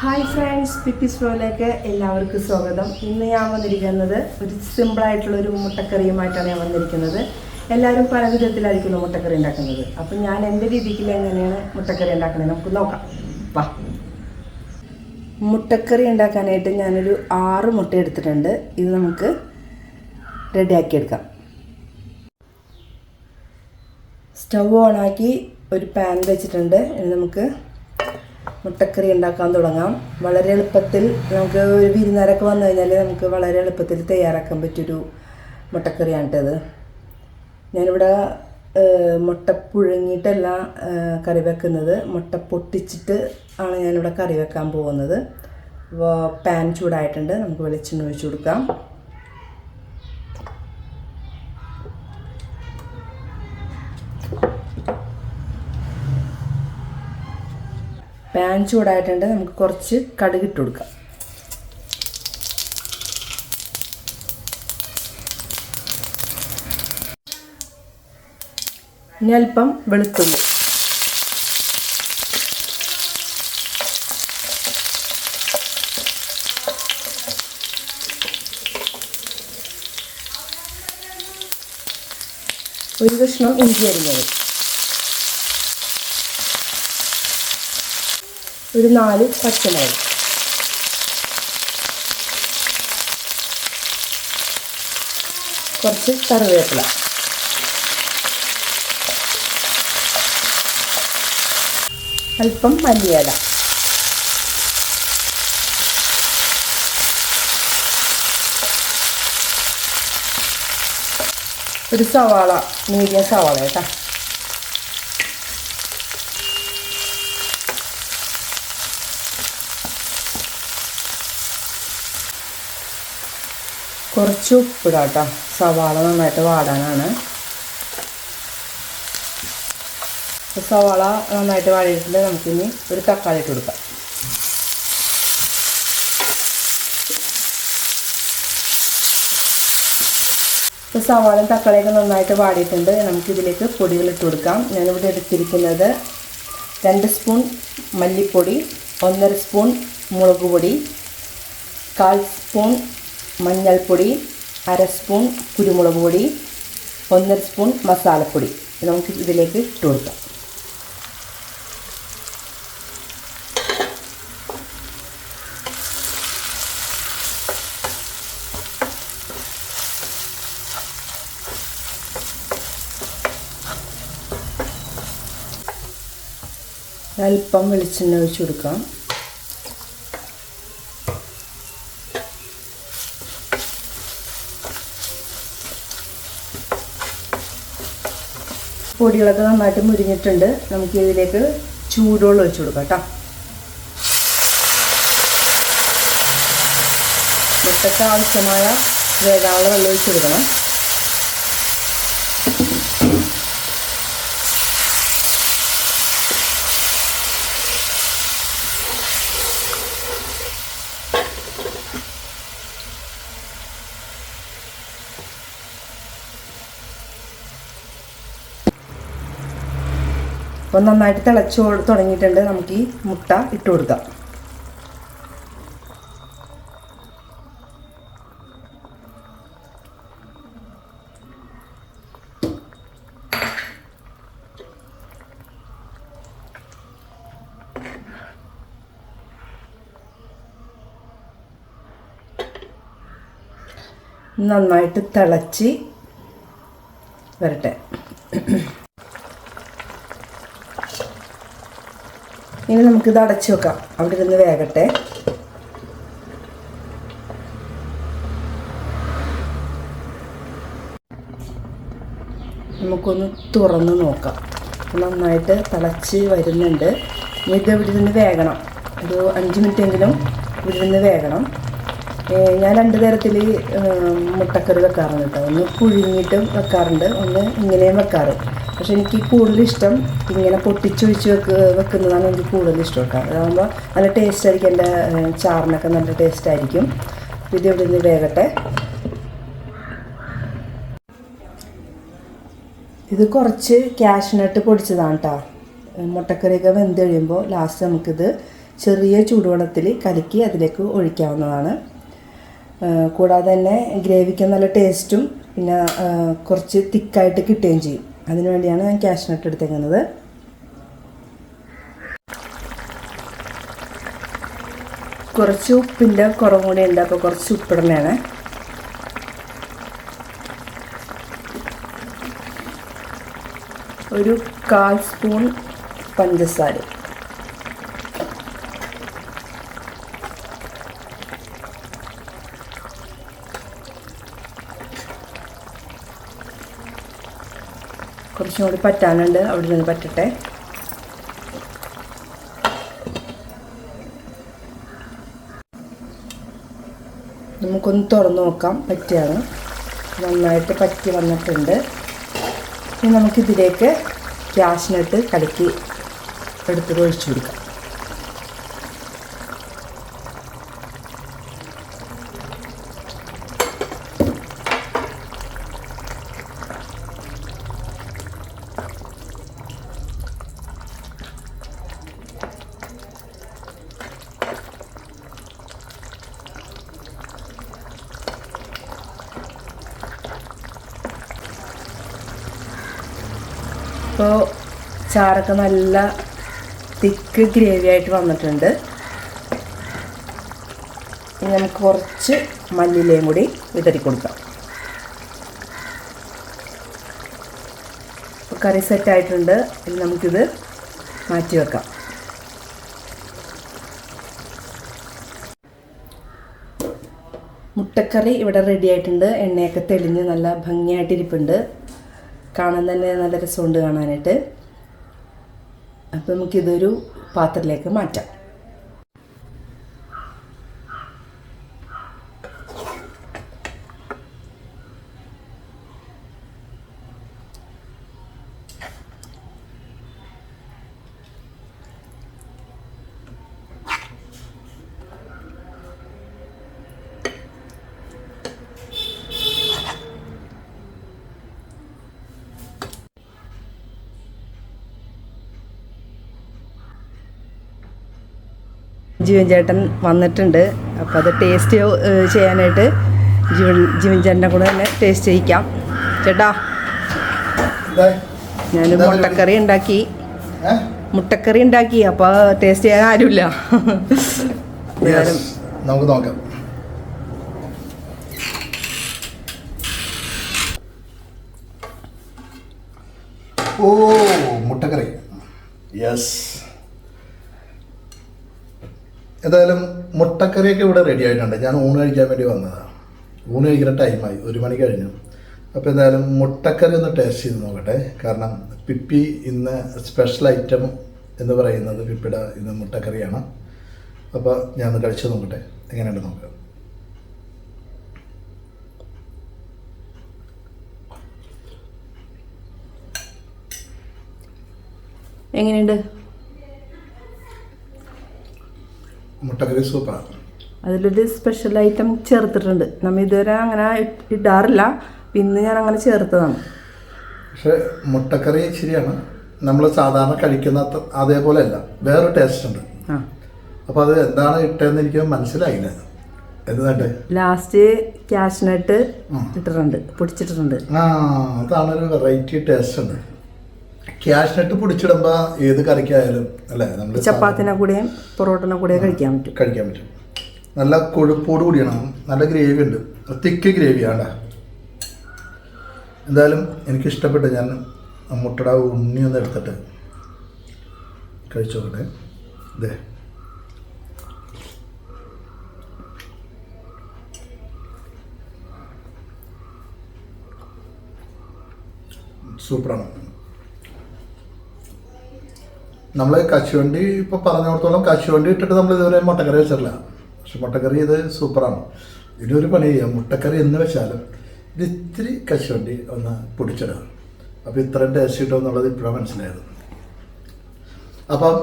Hi friends, പിപ്പിസ് ഫ്ലോയിലേക്ക് എല്ലാവർക്കും സ്വാഗതം. ഇന്ന് ഞാൻ വന്നിരിക്കുന്നത് ഒരു സിമ്പിളായിട്ടുള്ളൊരു മുട്ടക്കറിയുമായിട്ടാണ് ഞാൻ വന്നിരിക്കുന്നത്. എല്ലാവരും പല വിധത്തിലായിരിക്കും മുട്ടക്കറി ഉണ്ടാക്കുന്നത്. അപ്പം ഞാൻ എൻ്റെ രീതിക്ക് എങ്ങനെയാണ് മുട്ടക്കറി ഉണ്ടാക്കുന്നത് നമുക്ക് നോക്കാം. വാ. മുട്ടക്കറി ഉണ്ടാക്കാനായിട്ട് ഞാനൊരു 6 മുട്ട എടുത്തിട്ടുണ്ട്. ഇത് നമുക്ക് റെഡിയാക്കിയെടുക്കാം. സ്റ്റവ് ഓണാക്കി ഒരു പാൻ വെച്ചിട്ടുണ്ട്. ഇനി നമുക്ക് മുട്ടക്കറി ഉണ്ടാക്കാൻ തുടങ്ങാം. വളരെ എളുപ്പത്തിൽ നമുക്ക് ഒരു വിരുന്നുകാരൊക്കെ വന്നു കഴിഞ്ഞാൽ നമുക്ക് വളരെ എളുപ്പത്തിൽ തയ്യാറാക്കാൻ പറ്റിയൊരു മുട്ടക്കറിയാണിട്ടത്. ഞാനിവിടെ മുട്ട പുഴുങ്ങിയിട്ടല്ല കറി വെക്കുന്നത്, മുട്ട പൊട്ടിച്ചിട്ട് ആണ് ഞാനിവിടെ കറി വെക്കാൻ പോകുന്നത്. അപ്പോൾ പാൻ ചൂടായിട്ടുണ്ട്, നമുക്ക് വെളിച്ചെണ്ണ ഒഴിച്ചു കൊടുക്കാം. പാൻ ചൂടായിട്ടുണ്ട്, നമുക്ക് കുറച്ച് കടുക് ഇട്ട് കൊടുക്കാം. ഇനി അല്പം വെളുത്തുള്ളി, ഒരു കഷ്ണം ഇഞ്ചി അരിഞ്ഞത്, ഒരു 4 പച്ചമുളക്, കുറച്ച് കറിവേപ്പില, അല്പം മല്ലിയില, ഒരു സവാള, മീഡിയം സവാള കേട്ടോ, കുറച്ച് ഉപ്പിടാം കേട്ടോ. സവാള നന്നായിട്ട് വാടാനാണ്. സവാള നന്നായിട്ട് വാടിയിട്ടുണ്ട്. നമുക്കിനി ഒരു തക്കാളി ഇട്ട് കൊടുക്കാം. ഇപ്പോൾ സവാളയും തക്കാളിയൊക്കെ നന്നായിട്ട് വാടിയിട്ടുണ്ട്. നമുക്കിതിലേക്ക് പൊടികൾ ഇട്ട് കൊടുക്കാം. ഞാനിവിടെ എടുത്തിരിക്കുന്നത് 2 സ്പൂൺ മല്ലിപ്പൊടി, 1.5 സ്പൂൺ മുളക് പൊടി, 1/4 സ്പൂൺ മഞ്ഞൾപ്പൊടി, 1/2 സ്പൂൺ കുരുമുളക് പൊടി, 1.5 സ്പൂൺ മസാലപ്പൊടി. നമുക്ക് ഇതിലേക്ക് ഇട്ട് കൊടുക്കാം. അല്പം വെളിച്ചെണ്ണ ഒഴിച്ച് കൊടുക്കാം. പൊടികളൊക്കെ നന്നായിട്ട് മുരിഞ്ഞിട്ടുണ്ട്. നമുക്ക് ഇതിലേക്ക് ചൂടുവെള്ളം ഒഴിച്ചു കൊടുക്കാം കേട്ടോ. മുട്ടയ്ക്ക് ആവശ്യമായ വേകാനുള്ള വെള്ളം ഒഴിച്ചു കൊടുക്കണം. അപ്പോൾ നന്നായിട്ട് തിളച്ച് തുടങ്ങിയിട്ടുണ്ട്. നമുക്ക് ഈ മുട്ട ഇട്ട് കൊടുക്കാം. നന്നായിട്ട് തിളച്ച് വരട്ടെ. ഇനി നമുക്കിത് അടച്ചു വെക്കാം. അവിടെ ഇരുന്ന് വേകട്ടെ. നമുക്കൊന്ന് തുറന്ന് നോക്കാം. നന്നായിട്ട് തിളച്ച് വരുന്നുണ്ട്. ഇനി ഇത് ഇവിടെ ഇരുന്ന് വേകണം. ഒരു 5 മിനിറ്റെങ്കിലും ഇവിടെ ഇരുന്ന് വേകണം. ഞാൻ 2 തരത്തിൽ മുട്ടക്കറി വെക്കാറുണ്ട് കേട്ടോ. ഒന്ന് പുഴുങ്ങിയിട്ട് വെക്കാറുണ്ട്, ഒന്ന് ഇങ്ങനെയും വെക്കാറ്. പക്ഷെ എനിക്ക് കൂടുതലിഷ്ടം ഇങ്ങനെ പൊട്ടിച്ചൊഴിച്ച് വെക്കുന്നതാണ് എനിക്ക് കൂടുതലിഷ്ടം കേട്ടോ. അതാകുമ്പോൾ നല്ല ടേസ്റ്റ് ആയിരിക്കും. എൻ്റെ ചാറിനൊക്കെ നല്ല ടേസ്റ്റ് ആയിരിക്കും. ഇത് ഇവിടെ നിന്ന് വേകട്ടെ. ഇത് കുറച്ച് കാഷ്നട്ട് പൊടിച്ചതാണ് കേട്ടോ. മുട്ടക്കറിയൊക്കെ വെന്ത് കഴിയുമ്പോൾ ലാസ്റ്റ് നമുക്കിത് ചെറിയ ചൂടുവെള്ളത്തിൽ കലക്കി അതിലേക്ക് ഒഴിക്കാവുന്നതാണ്. കൂടാതെ തന്നെ ഗ്രേവിക്ക് നല്ല ടേസ്റ്റും പിന്നെ കുറച്ച് തിക്കായിട്ട് കിട്ടുകയും ചെയ്യും. അതിനു വേണ്ടിയാണ് ഞാൻ കാഷ്നട്ട് എടുത്തേക്കുന്നത്. കുറച്ച് ഉപ്പിൻ്റെ കുറവും കൂടി ഉണ്ട്, അപ്പോൾ കുറച്ച് ഉപ്പിടണേണ്. ഒരു 1/4 സ്പൂൺ പഞ്ചസാര. കുറച്ചും കൂടി പറ്റാനുണ്ട്, അവിടെ നിന്ന് പറ്റട്ടെ. നമുക്കൊന്ന് തുറന്ന് നോക്കാം. പറ്റിയാണ്, നന്നായിട്ട് പറ്റി വന്നിട്ടുണ്ട്. ഇനി നമുക്കിതിലേക്ക് കാഷ്നട്ട് കലക്കി എടുത്തിട്ട് ഒഴിച്ചു കൊടുക്കാം. ഇപ്പോൾ ചാറൊക്കെ നല്ല തിക്ക് ഗ്രേവി ആയിട്ട് വന്നിട്ടുണ്ട്. ഇനി നമുക്ക് കുറച്ച് മല്ലിയിലയും കൂടി വിതറി കൊടുക്കാം. ഇപ്പോൾ കറി സെറ്റായിട്ടുണ്ട്. ഇനി നമുക്കിത് മാറ്റി വെക്കാം. മുട്ടക്കറി ഇവിടെ റെഡി ആയിട്ടുണ്ട്. എണ്ണയൊക്കെ തെളിഞ്ഞ് നല്ല ഭംഗിയായിട്ടിരിപ്പുണ്ട്. കാണാൻ തന്നെ നല്ല രസമുണ്ട് കാണാനായിട്ട്. അപ്പോൾ നമുക്കിതൊരു പാത്രത്തിലേക്ക് മാറ്റാം. ജീവൻ ചേട്ടൻ വന്നിട്ടുണ്ട്. അപ്പോൾ അത് ടേസ്റ്റ് ചെയ്യാനായിട്ട് ജീവൻ ചേട്ടൻ്റെ കൂടെ തന്നെ ടേസ്റ്റ് ചെയ്യിക്കാം. ചേട്ടാ, ഞാൻ മുട്ടക്കറി ഉണ്ടാക്കി. അപ്പോൾ ടേസ്റ്റ് ചെയ്യാൻ ആരുമില്ല. നമുക്ക് നോക്കാം. ഓ, മുട്ടക്കറി. യെസ്, എന്തായാലും മുട്ടക്കറിയൊക്കെ ഇവിടെ റെഡി ആയിട്ടുണ്ട്. ഞാൻ ഊണ് കഴിക്കാൻ വേണ്ടി വന്നതാണ്. ഊണ് കഴിക്കുന്ന ടൈമായി, 1 മണി കഴിഞ്ഞു. അപ്പോൾ എന്തായാലും മുട്ടക്കറി ഒന്ന് ടേസ്റ്റ് ചെയ്ത് നോക്കട്ടെ. കാരണം പിപ്പി ഇന്ന് സ്പെഷ്യൽ ഐറ്റം എന്ന് പറയുന്നത് പിപ്പിയുടെ ഇന്ന് മുട്ടക്കറിയാണ്. അപ്പോൾ ഞാൻ ഒന്ന് കഴിച്ച് നോക്കട്ടെ, എങ്ങനെയുണ്ട് നോക്കാം. എങ്ങനെയുണ്ട്? മുട്ടക്കറി സൂപ്പറാണ്. അതിലൊരു സ്പെഷ്യൽ ഐറ്റം ചേർത്തിട്ടുണ്ട്. നമ്മൾ ഇതുവരെ അങ്ങനെ ഇടാറില്ല, ഇന്ന് ഞാൻ അങ്ങനെ ചേർത്തതാണ്. പക്ഷെ മുട്ടക്കറി ശരിയാണ്, നമ്മൾ സാധാരണ കഴിക്കുന്ന അതേപോലെ അല്ല, വേറൊരു ടേസ്റ്റ് ഉണ്ട്. അപ്പോൾ അത് എന്താണ് ഇട്ടതെന്ന് എനിക്ക് മനസ്സിലായില്ല. എന്തുകൊണ്ട് ലാസ്റ്റ് കാഷ്നട്ട് ഇട്ടിട്ടുണ്ട്, പൊടിച്ചിട്ടുണ്ട്. അതാണ് ഒരു വെറൈറ്റി ടേസ്റ്റ് ഉണ്ട്. കാഷ്നട്ട് പൊടിച്ചിടുമ്പോൾ ഏത് കറിക്കായാലും അല്ലേ, നമ്മൾ ചപ്പാത്തിനെ കൂടെയും പൊറോട്ടനെ കൂടെയും കഴിക്കാൻ പറ്റും. നല്ല കൊഴുപ്പോട് കൂടിയാണ്, നല്ല ഗ്രേവി ഉണ്ട്, തിക്ക് ഗ്രേവിയാണ്. എന്തായാലും എനിക്കിഷ്ടപ്പെട്ടു. ഞാൻ മുട്ടയുടെ ഉണ്ണി ഒന്ന് എടുത്തിട്ട് കഴിച്ചു നോക്കട്ടെ. ഇതേ സൂപ്പറാണ്. നമ്മൾ കശുവണ്ടി ഇപ്പോൾ പറഞ്ഞിടത്തോളം കശുവണ്ടി ഇട്ടിട്ട് നമ്മൾ ഇതുവരെ മുട്ടക്കറി വെച്ചിട്ടില്ല. പക്ഷെ മുട്ടക്കറി ഇത് സൂപ്പറാണ്. ഇതിനൊരു പണി ചെയ്യാം, മുട്ടക്കറി എന്ന് വെച്ചാലും ഇത് ഇത്തിരി കശുവണ്ടി ഒന്ന് പൊടിച്ചിടുക. അപ്പോൾ ഇത്രയും ടേസ്റ്റ് കിട്ടും എന്നുള്ളത് ഇപ്പോഴാണ് മനസ്സിലായത്. അപ്പം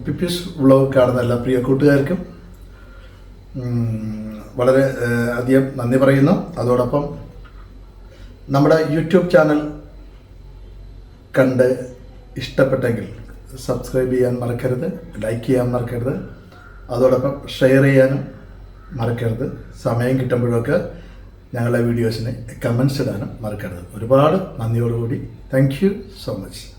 പിപ്പീസ് വ്ളോഗ് കാണുന്ന എല്ലാ പ്രിയ കൂട്ടുകാർക്കും വളരെ അധികം നന്ദി പറയുന്നു. അതോടൊപ്പം നമ്മുടെ യൂട്യൂബ് ചാനൽ കണ്ട് ഇഷ്ടപ്പെട്ടെങ്കിൽ സബ്സ്ക്രൈബ് ചെയ്യാൻ മറക്കരുത്, ലൈക്ക് ചെയ്യാൻ മറക്കരുത്. അതോടൊപ്പം ഷെയർ ചെയ്യാനും മറക്കരുത്. സമയം കിട്ടുമ്പോഴൊക്കെ ഞങ്ങളുടെ വീഡിയോസിന് കമൻസ് ഇടാനും മറക്കരുത്. ഒരുപാട് നന്ദിയോടുകൂടി താങ്ക് യു സോ മച്ച്.